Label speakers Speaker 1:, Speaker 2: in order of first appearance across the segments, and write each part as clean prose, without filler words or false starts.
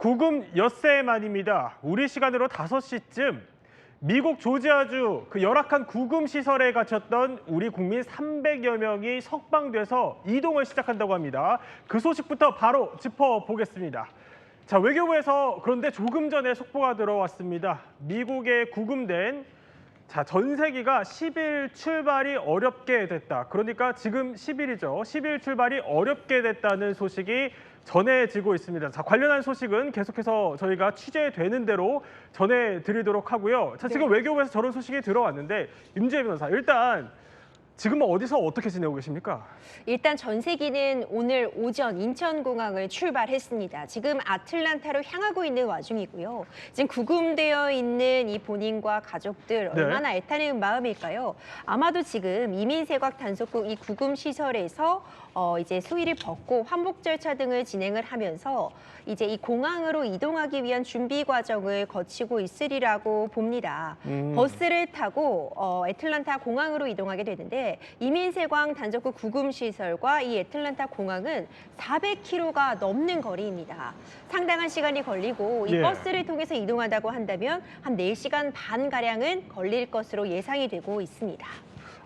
Speaker 1: 구금 엿새 만입니다. 우리 시간으로 5시쯤 미국 조지아주 그 열악한 구금 시설에 갇혔던 우리 국민 300여 명이 석방돼서 이동을 시작한다고 합니다. 그 소식부터 바로 짚어보겠습니다. 자, 외교부에서 그런데 조금 전에 속보가 들어왔습니다. 미국에 구금된 전세기가 10일 출발이 어렵게 됐다. 그러니까 지금 10일이죠. 10일 출발이 어렵게 됐다는 소식이 전해지고 있습니다. 자, 관련한 소식은 계속해서 저희가 취재되는 대로 전해드리도록 하고요. 자, 지금 외교부에서 저런 소식이 들어왔는데 임지혜 변호사, 일단 지금 어디서 어떻게 지내고 계십니까?
Speaker 2: 일단 전세기는 오늘 오전 인천공항을 출발했습니다. 지금 아틀란타로 향하고 있는 와중이고요. 지금 구금되어 있는 이 본인과 가족들 얼마나 애타는 마음일까요? 아마도 지금 이민세곽 단속국 이 구금 시설에서 이제 수의를 벗고 환복 절차 등을 진행을 하면서 이제 이 공항으로 이동하기 위한 준비 과정을 거치고 있으리라고 봅니다. 버스를 타고 애틀란타 공항으로 이동하게 되는데 이민세광 단속국 구금 시설과 이 애틀란타 공항은 400km가 넘는 거리입니다. 상당한 시간이 걸리고 이 버스를 통해서 이동한다고 한다면 한 4시간 반 가량은 걸릴 것으로 예상이 되고 있습니다.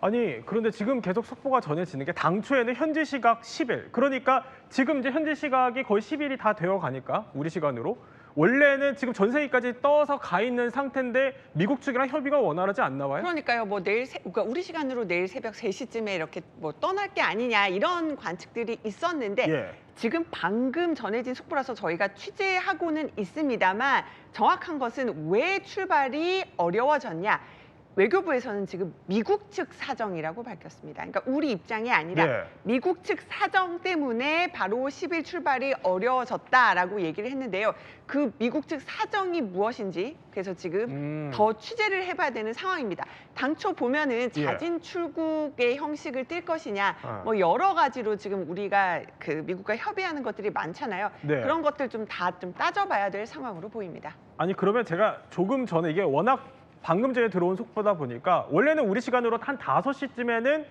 Speaker 1: 아니, 그런데 지금 계속 속보가 전해지는 게 당초에는 현지 시각 10일, 그러니까 지금 이제 현지 시각이 거의 10일이 다 되어 가니까 우리 시간으로 원래는 지금 전세기까지 떠서 가 있는 상태인데 미국 측이랑 협의가 원활하지 않나 봐요?
Speaker 3: 그러니까요. 뭐 그러니까 우리 시간으로 내일 새벽 3시쯤에 이렇게 뭐 떠날 게 아니냐 이런 관측들이 있었는데 지금 방금 전해진 속보라서 저희가 취재하고는 있습니다만 정확한 것은 왜 출발이 어려워졌냐. 외교부에서는 지금 미국 측 사정이라고 밝혔습니다. 그러니까 우리 입장이 아니라 미국 측 사정 때문에 바로 10일 출발이 어려워졌다라고 얘기를 했는데요. 그 미국 측 사정이 무엇인지 그래서 지금 더 취재를 해봐야 되는 상황입니다. 당초 보면은 자진 출국의 형식을 띌 것이냐 뭐 여러 가지로 지금 우리가 그 미국과 협의하는 것들이 많잖아요. 그런 것들 좀 따져봐야 될 상황으로 보입니다.
Speaker 1: 아니, 그러면 제가 조금 전에 이게 워낙 방금 전에 들어온 속보다 보니까 원래는 우리 시간으로 한 5시쯤에는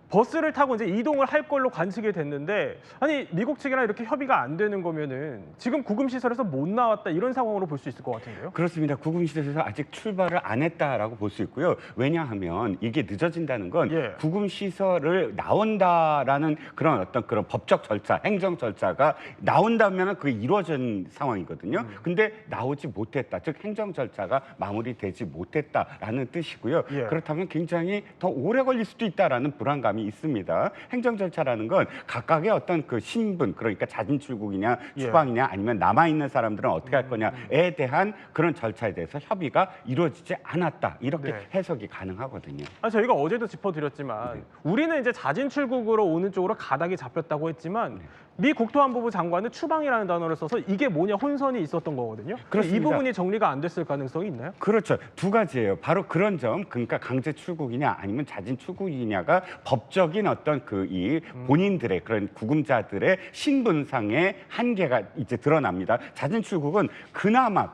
Speaker 1: 버스를 타고 이제 이동을 할 걸로 관측이 됐는데, 아니 미국 측이랑 이렇게 협의가 안 되는 거면은 지금 구금 시설에서 못 나왔다 이런 상황으로 볼 수 있을 것 같은데요?
Speaker 4: 그렇습니다. 구금 시설에서 아직 출발을 안 했다라고 볼 수 있고요. 왜냐하면 이게 늦어진다는 건 구금 시설을 나온다라는 그런 그런 법적 절차, 행정 절차가 나온다면 그게 이루어진 상황이거든요. 근데 나오지 못했다, 즉 행정 절차가 마무리되지 못했다라는 뜻이고요. 그렇다면 굉장히 더 오래 걸릴 수도 있다라는 불안감이 있습니다. 행정 절차라는 건 각각의 어떤 그 신분, 그러니까 자진 출국이냐 추방이냐 아니면 남아 있는 사람들은 어떻게 할 거냐에 대한 그런 절차에 대해서 협의가 이루어지지 않았다, 이렇게 해석이 가능하거든요.
Speaker 1: 저희가 어제도 짚어드렸지만 우리는 이제 자진 출국으로 오는 쪽으로 가닥이 잡혔다고 했지만 미 국토안보부 장관은 추방이라는 단어를 써서 이게 뭐냐 혼선이 있었던 거거든요. 그렇습니다. 이 부분이 정리가 안 됐을 가능성이 있나요?
Speaker 4: 그렇죠. 두 가지예요. 바로 그런 점, 그러니까 강제 출국이냐 아니면 자진 출국이냐가 법적인 어떤 이 본인들의 그런 구금자들의 신분상의 한계가 이제 드러납니다. 자진 출국은 그나마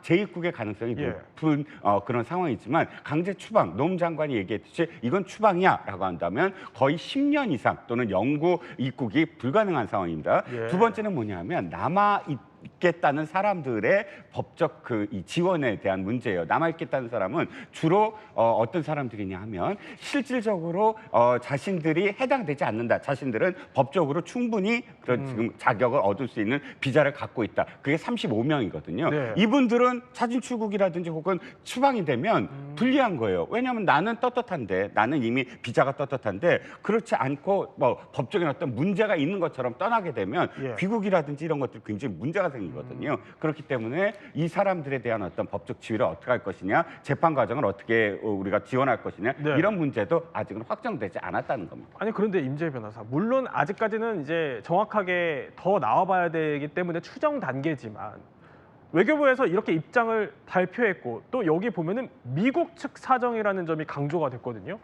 Speaker 4: 재입국의 가능성이 높은 그런 상황이지만 강제 추방, 노 장관이 얘기했듯이 이건 추방이야라고 한다면 거의 10년 이상 또는 영구 입국이 불가능한 상황입니다. 두 번째는 뭐냐면 남아 있겠다는 사람들의 법적 이 지원에 대한 문제예요. 남아있겠다는 사람은 주로 어떤 사람들이냐 하면 실질적으로 자신들이 해당되지 않는다. 자신들은 법적으로 충분히 그런 지금 자격을 얻을 수 있는 비자를 갖고 있다. 그게 35명이거든요. 이분들은 자진 출국이라든지 혹은 추방이 되면 불리한 거예요. 왜냐하면 나는 떳떳한데, 나는 이미 비자가 떳떳한데 그렇지 않고 뭐 법적인 어떤 문제가 있는 것처럼 떠나게 되면 귀국이라든지 이런 것들 굉장히 문제가 생기거든요. 그렇기 때문에 이 사람들에 대한 어떤 법적 지위를 어떻게 할 것이냐, 재판 과정을 어떻게 우리가 지원할 것이냐, 이런 문제도 아직은 확정되지 않았다는 겁니다.
Speaker 1: 아니, 그런데 임지혜 변호사, 물론 아직까지는 이제 정확하게 더 나와봐야 되기 때문에 추정 단계지만 외교부에서 이렇게 입장을 발표했고 또 여기 보면은 미국 측 사정이라는 점이 강조가 됐거든요.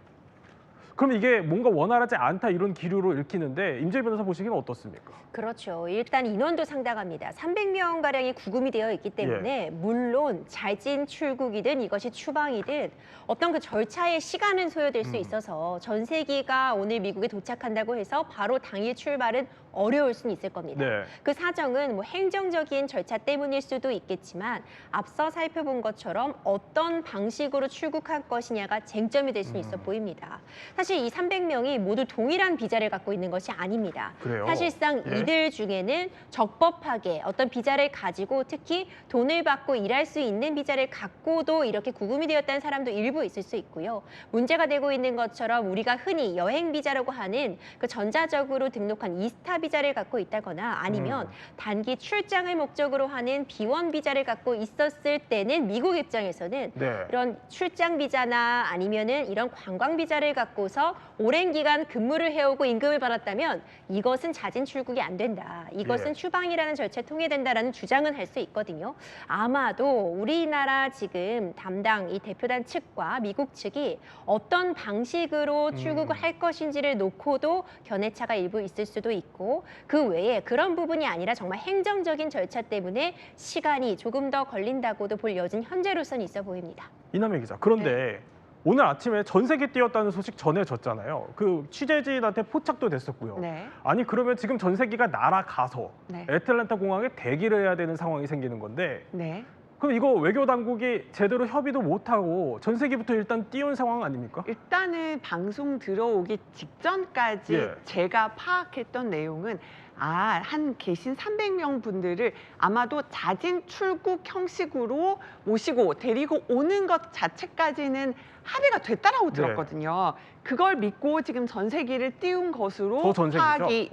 Speaker 1: 그럼 이게 뭔가 원활하지 않다 이런 기류로 읽히는데 임지혜 변호사 보시기는 어떻습니까?
Speaker 2: 그렇죠. 일단 인원도 상당합니다. 300명가량이 구금이 되어 있기 때문에 물론 자진 출국이든 이것이 추방이든 어떤 그 절차의 시간은 소요될 수 있어서 전세기가 오늘 미국에 도착한다고 해서 바로 당일 출발은 어려울 수는 있을 겁니다.
Speaker 1: 네.
Speaker 2: 그 사정은 뭐 행정적인 절차 때문일 수도 있겠지만 앞서 살펴본 것처럼 어떤 방식으로 출국할 것이냐가 쟁점이 될 수는 있어 보입니다. 사실 이 300명이 모두 동일한 비자를 갖고 있는 것이 아닙니다.
Speaker 1: 그래요?
Speaker 2: 사실상
Speaker 1: 예.
Speaker 2: 이들 중에는 적법하게 어떤 비자를 가지고 특히 돈을 받고 일할 수 있는 비자를 갖고도 이렇게 구금이 되었다는 사람도 일부 있을 수 있고요. 문제가 되고 있는 것처럼 우리가 흔히 여행 비자라고 하는 그 전자적으로 등록한 이스타 비자를 갖고 있다거나 아니면 단기 출장을 목적으로 하는 비원 비자를 갖고 있었을 때는 미국 입장에서는
Speaker 1: 네.
Speaker 2: 이런 출장 비자나 아니면은 이런 관광 비자를 갖고서 오랜 기간 근무를 해오고 임금을 받았다면 이것은 자진 출국이 안 된다. 이것은
Speaker 1: 예.
Speaker 2: 추방이라는 절차에 통해된다라는 주장은 할 수 있거든요. 아마도 우리나라 지금 담당 이 대표단 측과 미국 측이 어떤 방식으로 출국을 할 것인지를 놓고도 견해차가 일부 있을 수도 있고 그 외에 그런 부분이 아니라 정말 행정적인 절차 때문에 시간이 조금 더 걸린다고도 볼 여지는 현재로서는 있어 보입니다.
Speaker 1: 이남희 기자. 그런데 오늘 아침에 전세기 띄었다는 소식 전해졌잖아요. 그 취재진한테 포착도 됐었고요.
Speaker 3: 네.
Speaker 1: 아니 그러면 지금 전세기가 날아가서
Speaker 3: 네.
Speaker 1: 애틀랜타 공항에 대기를 해야 되는 상황이 생기는 건데
Speaker 3: 네.
Speaker 1: 그럼 이거 외교 당국이 제대로 협의도 못하고 전세기부터 일단 띄운 상황 아닙니까?
Speaker 3: 일단은 방송 들어오기 직전까지
Speaker 1: 예.
Speaker 3: 제가 파악했던 내용은 한 계신 300명 분들을 아마도 자진 출국 형식으로 모시고 데리고 오는 것 자체까지는 합의가 됐다라고
Speaker 1: 네.
Speaker 3: 들었거든요. 그걸 믿고 지금 전세기를 띄운 것으로
Speaker 1: 저 전세기죠?
Speaker 3: 파악이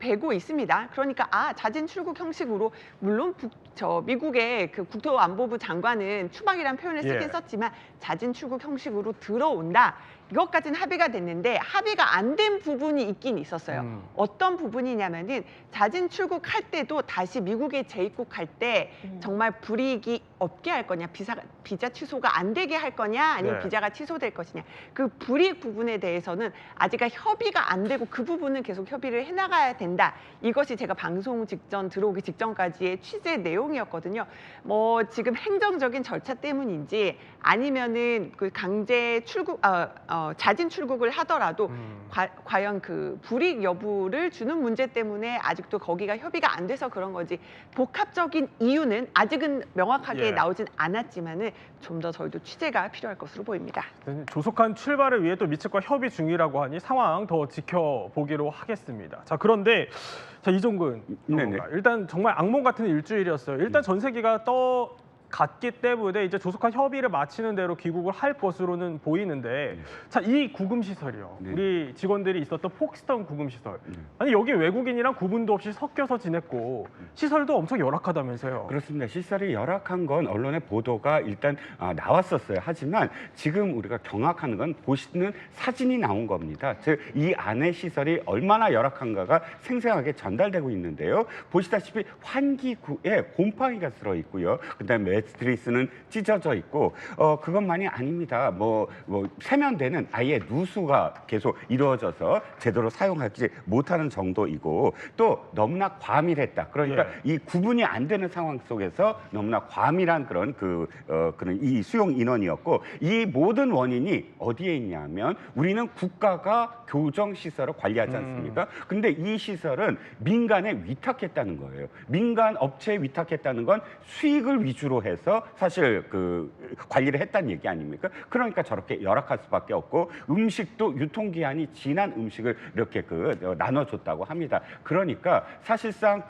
Speaker 3: 되고 있습니다. 그러니까 자진 출국 형식으로 물론 미국의 그 국토안보부 장관은 추방이라는 표현을 쓰긴
Speaker 1: 예.
Speaker 3: 썼지만 자진 출국 형식으로 들어온다. 이것까지는 합의가 됐는데 합의가 안 된 부분이 있긴 있었어요. 어떤 부분이냐면은 자진 출국할 때도 다시 미국에 재입국할 때 정말 불이익이 없게 할 거냐, 비자 취소가 안 되게 할 거냐, 아니면
Speaker 1: 네.
Speaker 3: 비자가 취소될 것이냐. 그 불이익 부분에 대해서는 아직까지 협의가 안 되고 그 부분은 계속 협의를 해나가야 된다. 이것이 제가 방송 직전 들어오기 직전까지의 취재 내용이었거든요. 뭐 지금 행정적인 절차 때문인지 아니면은 그 강제 출국, 자진 출국을 하더라도 과연 그 불이익 여부를 주는 문제 때문에 아직도 거기가 협의가 안 돼서 그런 거지 복합적인 이유는 아직은 명확하게
Speaker 1: 예.
Speaker 3: 나오진 않았지만은 좀 더 저희도 취재가 필요할 것으로 보입니다.
Speaker 1: 조속한 출발을 위해 또 미측과 협의 중이라고 하니 상황 더 지켜보기로 하겠습니다. 자 그런데 자 이종근
Speaker 4: 네네.
Speaker 1: 일단 정말 악몽 같은 일주일이었어요. 일단 전세기가 갔기 때문에 이제 조속한 협의를 마치는 대로 귀국을 할 것으로는 보이는데 자 이 구금 시설이요.
Speaker 4: 네.
Speaker 1: 우리 직원들이 있었던 폭스턴 구금 시설. 아니 여기 외국인이랑 구분도 없이 섞여서 지냈고 시설도 엄청 열악하다면서요.
Speaker 4: 그렇습니다. 시설이 열악한 건 언론의 보도가 일단 나왔었어요. 하지만 지금 우리가 경악하는 건 보시는 사진이 나온 겁니다. 즉 이 안에 시설이 얼마나 열악한가가 생생하게 전달되고 있는데요. 보시다시피 환기구에 곰팡이가 들어 있고요. 그다음에 매트리스는 찢어져 있고 그것만이 아닙니다. 뭐 세면대는 아예 누수가 계속 이루어져서 제대로 사용하지 못하는 정도이고 또 너무나 과밀했다. 그러니까 이 구분이 안 되는 상황 속에서 너무나 과밀한 그런 그런 이 수용 인원이었고 이 모든 원인이 어디에 있냐면 우리는 국가가 교정 시설을 관리하지 않습니까? 근데 이 시설은 민간에 위탁했다는 거예요. 민간 업체에 위탁했다는 건 수익을 위주로 해서 사실 그 관리를 했다는 얘기 아닙니까? 그러니까 저렇게 열악할 수밖에 없고 음식도 유통기한이 지난 음식을 이렇게 나눠줬다고 합니다. 그러니까 사실상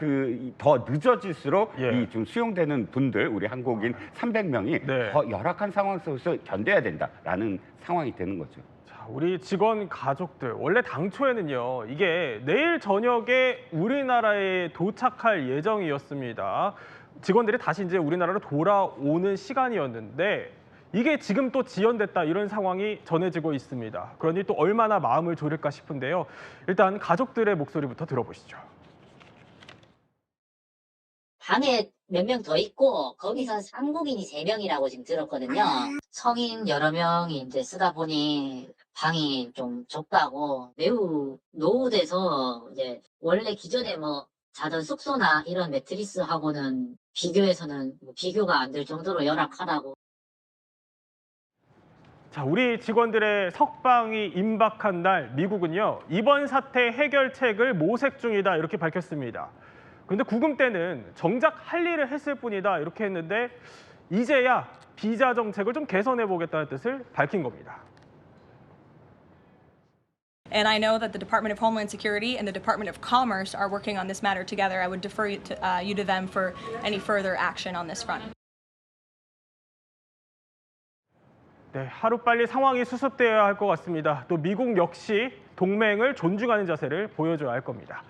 Speaker 4: 더 늦어질수록 이 좀 수용되는 분들 우리 한국인 300명이 더 열악한 상황 속에서 견뎌야 된다라는 상황이 되는 거죠.
Speaker 1: 우리 직원 가족들 원래 당초에는요 이게 내일 저녁에 우리나라에 도착할 예정이었습니다. 직원들이 다시 이제 우리나라로 돌아오는 시간이었는데 이게 지금 또 지연됐다 이런 상황이 전해지고 있습니다. 그러니 또 얼마나 마음을 졸일까 싶은데요. 일단 가족들의 목소리부터 들어보시죠.
Speaker 5: 방에 몇 명 더 있고 거기서 한국인이 3명이라고 지금 들었거든요. 성인 여러 명이 이제 쓰다 보니 방이 좀 좁다고 매우 노후돼서 이제 원래 기존에 뭐 자던 숙소나 이런 매트리스하고는 비교해서는 비교가 안 될 정도로 열악하다고.
Speaker 1: 자, 우리 직원들의 석방이 임박한 날 미국은요. 이번 사태 해결책을 모색 중이다 이렇게 밝혔습니다. 그런데 구금대는 정작 할 일을 했을 뿐이다 이렇게 했는데 이제야 비자 정책을 좀 개선해 보겠다는 뜻을 밝힌 겁니다.
Speaker 6: And I know that the Department of Homeland Security and the Department of Commerce are working on this matter together. I would defer you to them for any further action on this front.
Speaker 1: 네, 하루빨리 상황이 수습되어야 할 것 같습니다. 또 미국 역시 동맹을 존중하는 자세를 보여줘야 할 겁니다.